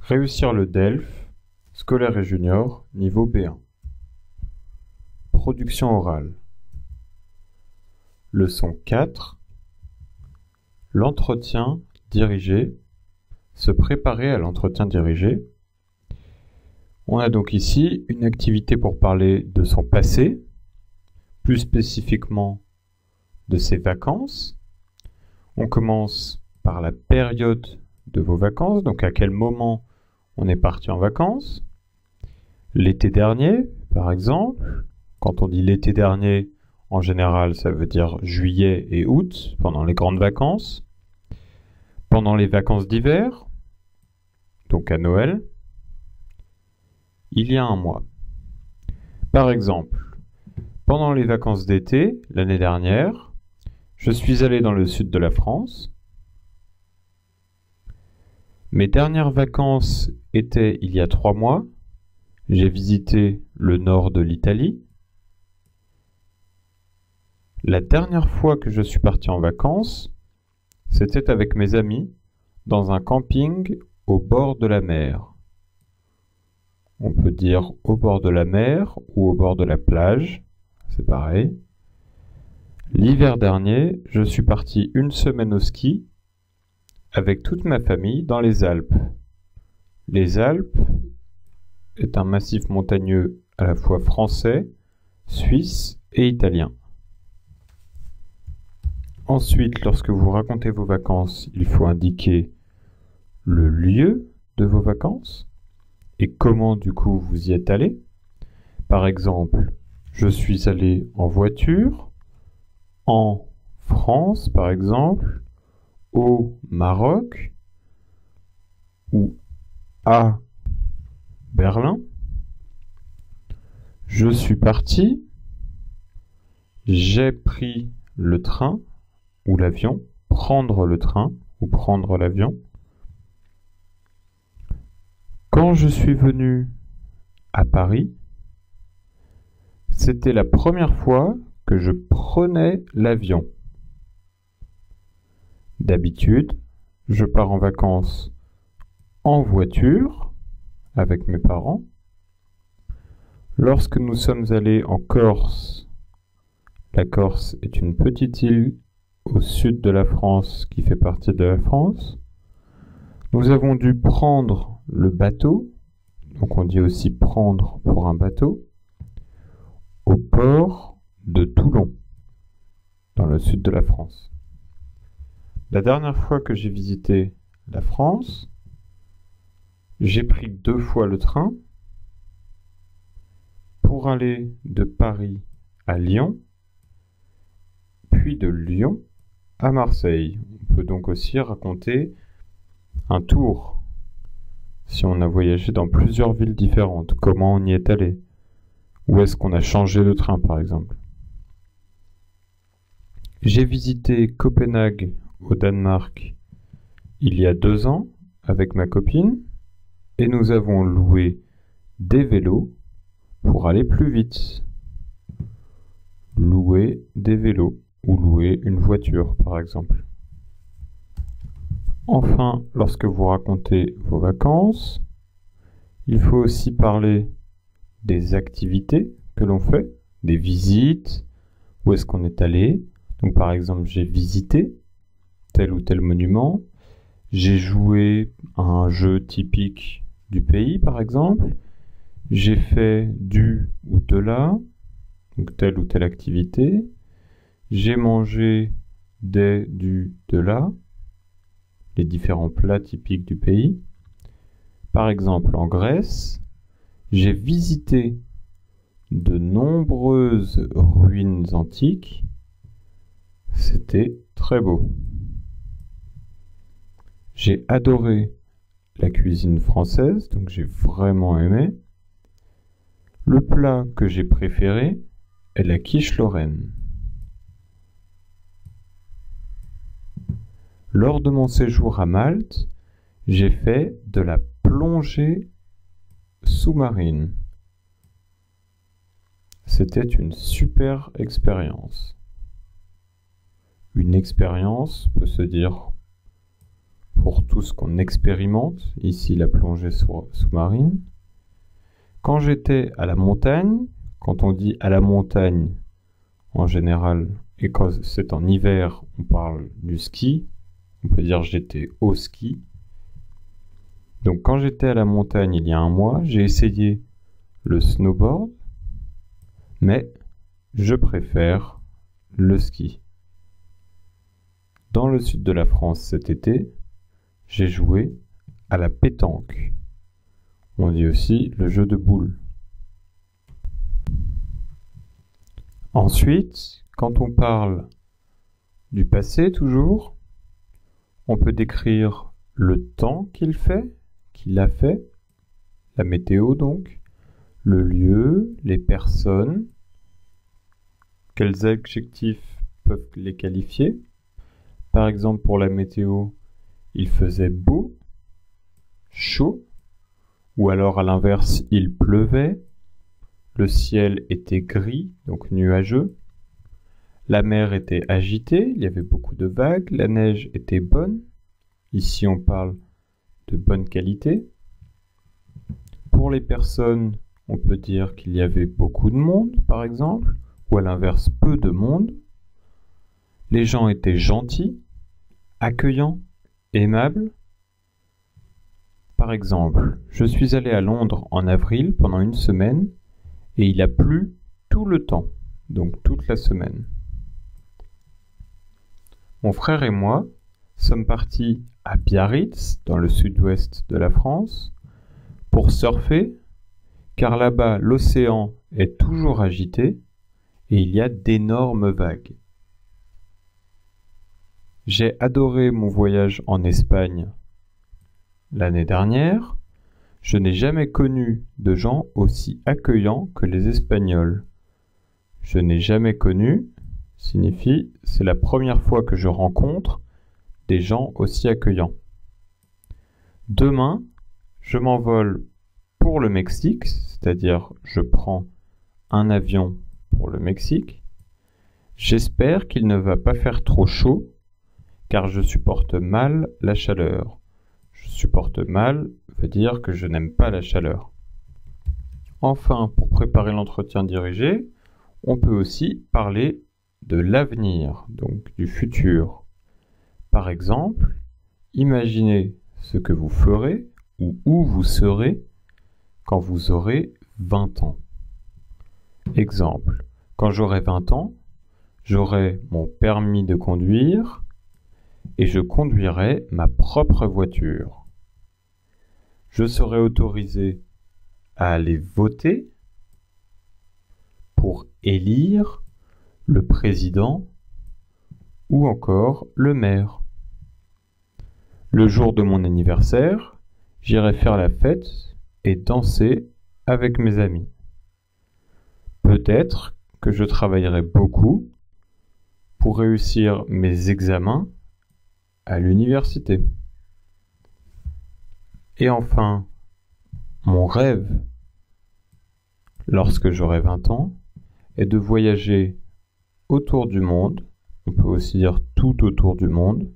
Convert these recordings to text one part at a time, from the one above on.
Réussir le DELF, scolaire et junior, niveau B1. Production orale. Leçon 4. L'entretien dirigé. Se préparer à l'entretien dirigé. On a donc ici une activité pour parler de son passé, plus spécifiquement de ses vacances. On commence par la période de vos vacances, donc à quel moment on est parti en vacances. L'été dernier, par exemple. Quand on dit l'été dernier, en général, ça veut dire juillet et août, pendant les grandes vacances. Pendant les vacances d'hiver, donc à Noël, il y a un mois. Par exemple, pendant les vacances d'été, l'année dernière, je suis allé dans le sud de la France. Mes dernières vacances étaient il y a 3 mois. J'ai visité le nord de l'Italie. La dernière fois que je suis parti en vacances, c'était avec mes amis dans un camping au bord de la mer. On peut dire au bord de la mer ou au bord de la plage, c'est pareil. L'hiver dernier, je suis parti 1 semaine au ski avec toute ma famille dans les Alpes. Les Alpes est un massif montagneux à la fois français, suisse et italien. Ensuite, lorsque vous racontez vos vacances, il faut indiquer le lieu de vos vacances et comment du coup vous y êtes allé. Par exemple, je suis allé en voiture, en France par exemple, au Maroc ou à Berlin. Je suis parti, j'ai pris le train ou l'avion, prendre le train ou prendre l'avion. Quand je suis venu à Paris, c'était la première fois que je prenais l'avion. D'habitude, je pars en vacances en voiture avec mes parents. Lorsque nous sommes allés en Corse, la Corse est une petite île au sud de la France qui fait partie de la France, nous avons dû prendre le bateau, donc on dit aussi prendre pour un bateau, au port de Toulon, dans le sud de la France. La dernière fois que j'ai visité la France, j'ai pris 2 fois le train pour aller de Paris à Lyon, puis de Lyon à Marseille. On peut donc aussi raconter un tour, si on a voyagé dans plusieurs villes différentes, comment on y est allé, où est-ce qu'on a changé de train par exemple. J'ai visité Copenhague au Danemark il y a 2 ans avec ma copine et nous avons loué des vélos pour aller plus vite. Louer des vélos ou louer une voiture par exemple. Enfin, lorsque vous racontez vos vacances, il faut aussi parler des activités que l'on fait, des visites, où est-ce qu'on est allé. Donc par exemple, j'ai visité tel ou tel monument, j'ai joué à un jeu typique du pays par exemple, j'ai fait du ou de la, donc telle ou telle activité, j'ai mangé des, du, de la, les différents plats typiques du pays. Par exemple, en Grèce, j'ai visité de nombreuses ruines antiques. C'était très beau. J'ai adoré la cuisine française, donc j'ai vraiment aimé. Le plat que j'ai préféré est la quiche lorraine. Lors de mon séjour à Malte, j'ai fait de la plongée sous-marine. C'était une super expérience. Une expérience peut se dire pour tout ce qu'on expérimente, ici la plongée sous-marine. Quand j'étais à la montagne, quand on dit à la montagne en général, et quand c'est en hiver, on parle du ski, on peut dire j'étais au ski. Donc quand j'étais à la montagne il y a un mois, j'ai essayé le snowboard, mais je préfère le ski. Dans le sud de la France cet été, j'ai joué à la pétanque. On dit aussi le jeu de boules. Ensuite, quand on parle du passé toujours, on peut décrire le temps qu'il a fait, la météo donc, le lieu, les personnes, quels adjectifs peuvent les qualifier. Par exemple, pour la météo, il faisait beau, chaud, ou alors à l'inverse, il pleuvait, le ciel était gris, donc nuageux, la mer était agitée, il y avait beaucoup de vagues, la neige était bonne, ici on parle de bonne qualité. Pour les personnes, on peut dire qu'il y avait beaucoup de monde, par exemple, ou à l'inverse, peu de monde. Les gens étaient gentils, accueillants, aimables. Par exemple, je suis allé à Londres en avril pendant une semaine et il a plu tout le temps, donc toute la semaine. Mon frère et moi sommes partis à Biarritz, dans le sud-ouest de la France, pour surfer, car là-bas l'océan est toujours agité et il y a d'énormes vagues. J'ai adoré mon voyage en Espagne l'année dernière. Je n'ai jamais connu de gens aussi accueillants que les Espagnols. Je n'ai jamais connu signifie c'est la première fois que je rencontre des gens aussi accueillants. Demain, je m'envole pour le Mexique, c'est-à-dire je prends un avion pour le Mexique. J'espère qu'il ne va pas faire trop chaud, car je supporte mal la chaleur. Je supporte mal veut dire que je n'aime pas la chaleur. Enfin, pour préparer l'entretien dirigé, on peut aussi parler de l'avenir, donc du futur. Par exemple, imaginez ce que vous ferez ou où vous serez quand vous aurez 20 ans. Exemple, quand j'aurai 20 ans, j'aurai mon permis de conduire et je conduirai ma propre voiture. Je serai autorisé à aller voter pour élire le président ou encore le maire. Le jour de mon anniversaire, j'irai faire la fête et danser avec mes amis. Peut-être que je travaillerai beaucoup pour réussir mes examens à l'université. Et enfin, mon rêve, lorsque j'aurai 20 ans, est de voyager autour du monde, on peut aussi dire tout autour du monde,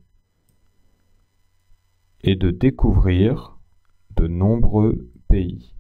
et de découvrir de nombreux pays.